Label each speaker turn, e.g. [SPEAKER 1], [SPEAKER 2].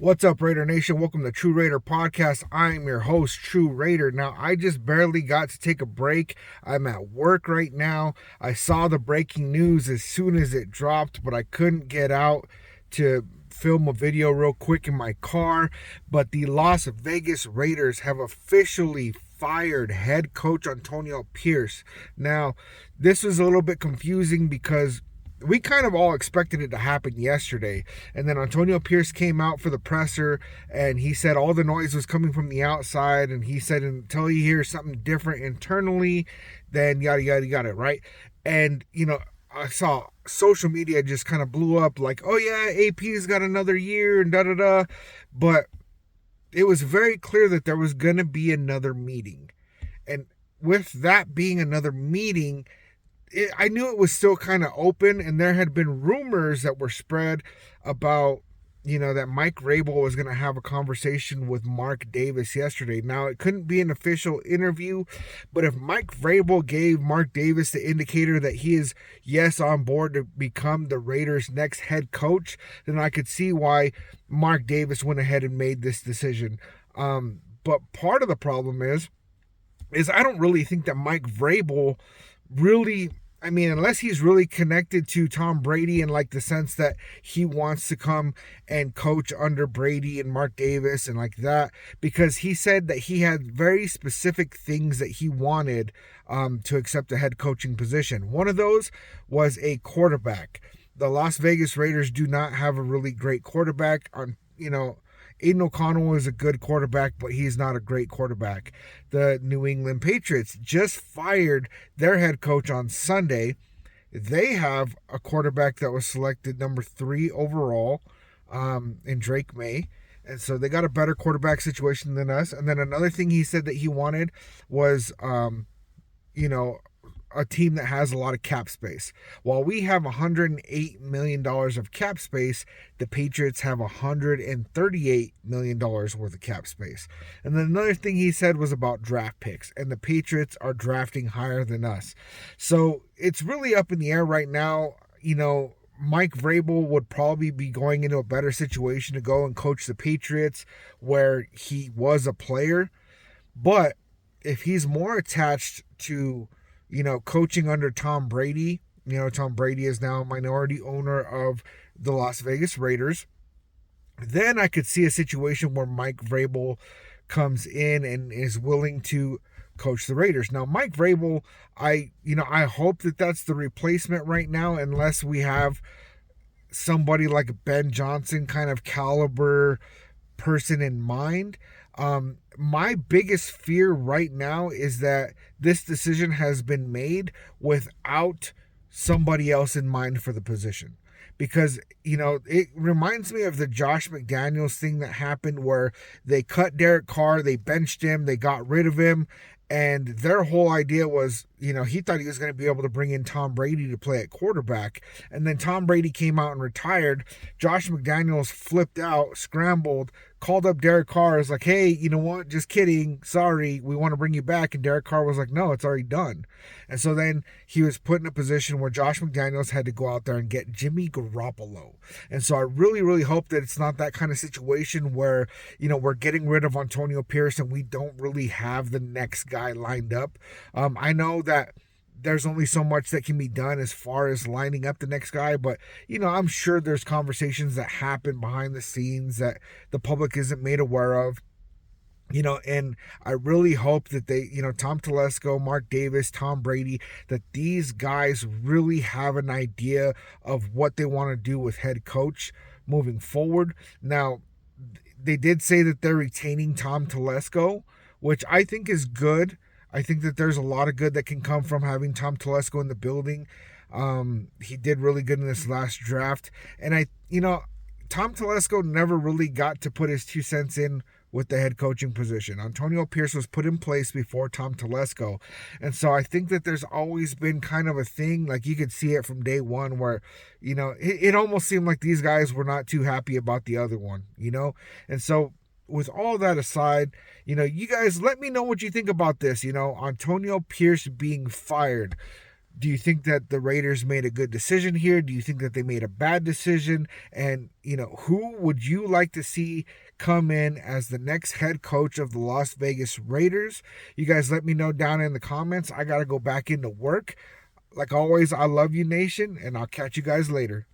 [SPEAKER 1] What's up, Raider Nation? Welcome to TRU Raider Podcast. I'm your host, TRU Raider. Now, I just barely got to take a break. I'm at work right now. I saw the breaking news as soon as it dropped, but I couldn't get out to film a video real quick in my car. But the Las Vegas Raiders have officially fired head coach Antonio Pierce. Now, this was a little bit confusing because we kind of all expected it to happen yesterday. And then Antonio Pierce came out for the presser and he said all the noise was coming from the outside. And he said, until you hear something different internally, then yada, yada, yada, right? And, I saw social media just kind of blew up like, oh yeah, AP's got another year and da-da-da. But it was very clear that there was going to be another meeting. And with that being another meeting, I knew it was still kind of open, and there had been rumors that were spread about, that Mike Vrabel was going to have a conversation with Mark Davis yesterday. Now, it couldn't be an official interview, but if Mike Vrabel gave Mark Davis the indicator that he is, yes, on board to become the Raiders' next head coach, then I could see why Mark Davis went ahead and made this decision. But part of the problem is I don't really think that Mike Vrabel really, unless he's really connected to Tom Brady in like the sense that he wants to come and coach under Brady and Mark Davis and like that, because he said that he had very specific things that he wanted to accept a head coaching position. One of those was a quarterback. The Las Vegas Raiders do not have a really great quarterback. Aiden O'Connell is a good quarterback, but he's not a great quarterback. The New England Patriots just fired their head coach on Sunday. They have a quarterback that was selected number 3 overall in Drake May. And so they got a better quarterback situation than us. And then another thing he said that he wanted was, a team that has a lot of cap space. While we have $108 million of cap space, the Patriots have $138 million worth of cap space. And then another thing he said was about draft picks, and the Patriots are drafting higher than us. So it's really up in the air right now. Mike Vrabel would probably be going into a better situation to go and coach the Patriots where he was a player. But if he's more attached to coaching under Tom Brady. Tom Brady is now a minority owner of the Las Vegas Raiders. Then I could see a situation where Mike Vrabel comes in and is willing to coach the Raiders. Now, Mike Vrabel, I hope that that's the replacement right now, unless we have somebody like Ben Johnson kind of caliber person in mind. My biggest fear right now is that this decision has been made without somebody else in mind for the position. Because, it reminds me of the Josh McDaniels thing that happened where they cut Derek Carr, they benched him, they got rid of him, and their whole idea was, he thought he was going to be able to bring in Tom Brady to play at quarterback. And then Tom Brady came out and retired. Josh McDaniels flipped out, scrambled, called up Derek Carr, is like, hey, you know what? Just kidding. Sorry, we want to bring you back. And Derek Carr was like, no, it's already done. And so then he was put in a position where Josh McDaniels had to go out there and get Jimmy Garoppolo. And so I really, really hope that it's not that kind of situation where, we're getting rid of Antonio Pierce and we don't really have the next guy lined up. I know that there's only so much that can be done as far as lining up the next guy, but I'm sure there's conversations that happen behind the scenes that the public isn't made aware of. And I really hope that they, Tom Telesco, Mark Davis, Tom Brady, that these guys really have an idea of what they want to do with head coach moving forward. Now, they did say that they're retaining Tom Telesco, which I think is good. I think that there's a lot of good that can come from having Tom Telesco in the building. He did really good in this last draft. And Tom Telesco never really got to put his 2 cents in with the head coaching position. Antonio Pierce was put in place before Tom Telesco. And so I think that there's always been kind of a thing, like you could see it from day one where, it almost seemed like these guys were not too happy about the other one, And so with all that aside, you guys let me know what you think about this. Antonio Pierce being fired. Do you think that the Raiders made a good decision here? Do you think that they made a bad decision? And, who would you like to see come in as the next head coach of the Las Vegas Raiders? You guys let me know down in the comments. I got to go back into work. Like always, I love you, nation, and I'll catch you guys later.